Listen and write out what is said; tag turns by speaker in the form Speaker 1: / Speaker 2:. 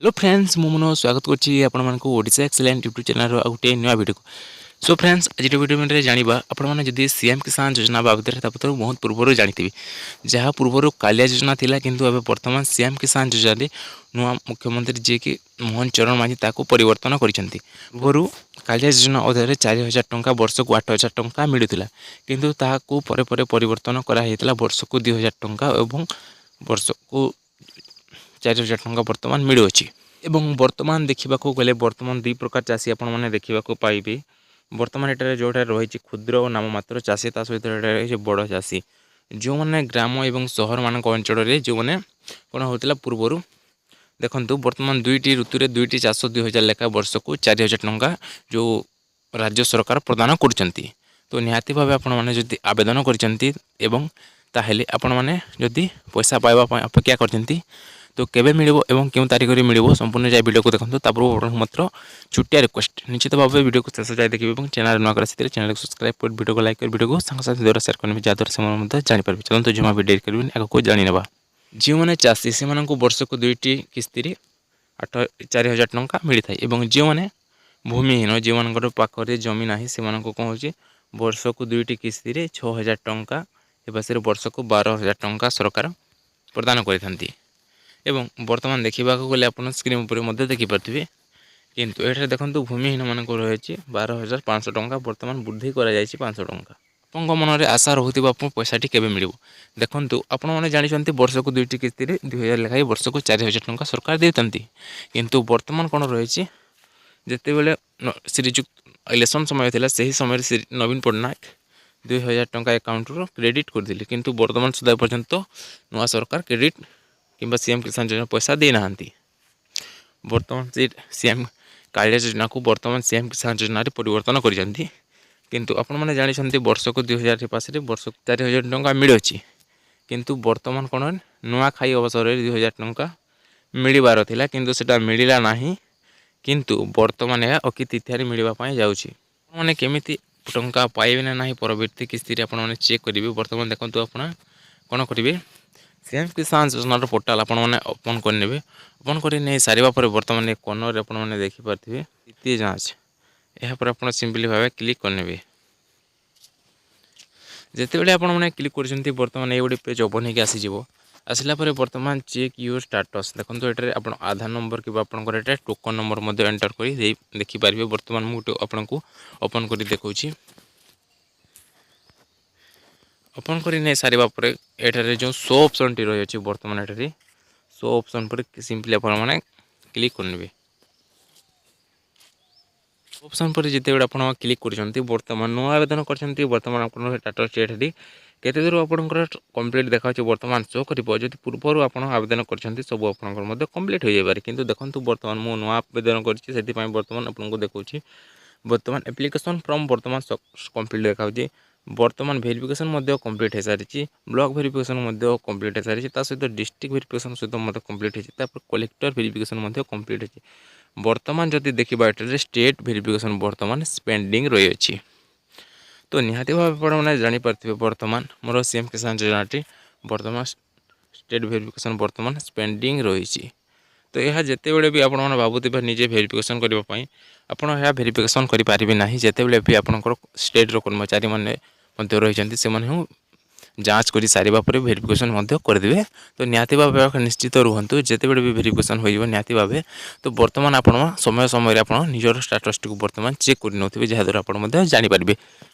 Speaker 1: Hello friends मु मन स्वागत करोडिशा एक्सलेंट यूट्यूब चैनल गोटे नुआ वीडियो को। सो फ्रेंड्स आज वीडियो में जाना आपने सीएम किसान योजना बाबद बहुत पूर्व जानते जहाँ पूर्व कालिया योजना थिला किंतु अबे वर्तमान सीएम किसान योजना नुआ मुख्यमंत्री जी की मोहन चरण मांझी ताको परिवर्तन करिसेंती। पूर्व कालिया योजना अधर 4000 टंका वर्ष को 8000 टंका मिलूला किंतु ताहाको परे परे परिवर्तन करा वर्ष को 2000 टंका एवं वर्ष को 4000 टंका बर्तमान मिलुअछि। एवं बर्तमान देखा गले बर्तमान दुई प्रकार चाषी आपने देखा पाइबे। बर्तमान एटारे जोटा रही क्षुद्र और नाममात्र चाषी ता सहित रही बड़ चाषी जो मैंने ग्राम एवं सहर मान अंचल जो मैंने कौन होता पूर्वर देखु बर्तमान दुईटी ऋतु दुईटी चाष 2000 लेखा वर्ष को 4000 टंका जो राज्य सरकार प्रदान कर। तो निहाती भाव आपने आवेदन कर आपण मैंने जदि पैसा पाइबा अपेक्षा कर तो केबे मिलिबो एवं क्यों तारीख रे मिलिबो संपूर्ण जाय वीडियो को देखंतु। तापर मात्र छुट्टिया रिक्वेस्ट निश्चित भाव वीडियो को शेष जाय देखिबे एवं चैनल नुआ कर चैनल को सब्सक्राइब कर वीडियो को लाइक कर वीडियो को सांगसाथी द्वारा शेयर करबे जहाँ द्वारा से जानि पारबे। चलंतु जमा वीडियो करबे आगो जानि नेबा। जो मैंने चाषी से वर्ष को दुईटी किस्ती 4000 टंका मिली था एवं जो मैंने भूमिहीन जो मान पाखे जमी ना से कौन हो वर्ष को दुईटी किस्ती 6000 टंका एवं वर्ष को 12000 टंका सरकार प्रदान करथांती। एवं बर्तमान देखा गले आप स्क्रीन पर देखिपे किंतु ये देखो भूमिहीन मान रही 12500 टंका बर्तमान वृद्धि कर 500 टंका। आपन मन में आशा रोकता पैसाटी केवे मिल देखु आपने जानते वर्ष को दुईटी किस्ती 2000 लेखाई वर्ष को 4000 टंका सरकार देती किंतु बर्तमान कौन रही जिते बड़े श्रीजुक्त इलेक्शन समय था से समय श्री नवीन पट्टनायक 2000 टंका अकाउंट क्रेडिट करते किंतु बर्तमान सुधा पर्यंत नुआ सरकार क्रेडिट कि सीएम किसान योजना पैसा देना। बर्तमान से सीएम कालिया योजना को बर्तमान सीएम किसान योजना परिवर्तन कर किंतु आपण मैंने जानते वर्ष को 2000 पास वर्ष को 4000 टंका मिलुची किंतु बर्तमान कौन नुआ खाई अवसर में 2000 टंका मिलबार थिला किंतु सेटा मिलला नाही किंतु बर्तमान यह अति तिथियारी मिलवाई जाऊँगी। मैंने केमिति टंका पाइबे ना नहीं परवर्ती किस्ती आपने चेक करेंगे। बर्तमान देखो आप कौन करेंगे सीएम किसान योजना पोर्टाल आपने ओपन करने ओपन कर सारे बर्तमान कर्नर आपने देखिपे स्थिति जाँच यापर आप सिंपली भाव क्लिक करने जिते बड़े आपने क्लिक कर बर्तमान ये गोटे पेज ओपन होगी आसीज आसला बर्तमान चेक योर स्टाटस देखो ये आप आधार नंबर कि आपंकर टोकन नंबर एंटर कर देखिपारे। बर्तमान मुझे आपको ओपन कर देखा ओपन कर सारे एठारे जो शो ऑप्शन टी रही बर्तमान एठारे शो ऑप्शन पर सिंपली आपने क्लिक करने ऑप्शन पर जिते बड़े आप क्लिक कर बर्तमान नुआ आवेदन कर बर्तमान आप स्टाटस एठी केते दूर आपंकर कंप्लीट देखा बर्तमान शो कर पूर्व आप आवेदन कर सब आप कंप्लीट हो जाए किंतु देखो बर्तमान मु नुआ आवेदन कर बर्तमान आपको देखा बर्तमान एप्लिकेशन फ्रॉम बर्तमान कंप्लीट देखा बर्तमान वेरिफिकेशन कंप्लीट हो सारी ब्लॉक वेरिफिकेशन कंप्लीट हो सारी सहित डिस्ट्रिक्ट वेरिफिकेशन सहित कंप्लीट होती कलेक्टर वेरिफिकेशन कंप्लीट होती। बर्तमान जदि देखा ये स्टेट वेरिफिकेशन बर्तमान पेंडिंग रही है। तो निहाती भाव मैंने जानीपारे बर्तमान मोर सीएम किसान योजना बर्तमान स्टेट वेरिफिकेशन बर्तमान पेंडिंग रही। तो यह जिते बड़े भी आप भावुवे निजे वेरिफिकेशन करने आप वेरिफिकेशन करेंगे ना जिते बड़े भी आपंकर स्टेट कर्मचारी मैंने रही से जांच कर सारे वेरिफिकेशन करदे। तो निहाती भाव निश्चित रुहतु जिते बड़े भी वेरिफिकेशन हो निहाती भाव। तो बर्तमान आप समय समय निजर स्टाटस टी बर्तमान चेक कर जहाँद्वारा आप जानीपारे।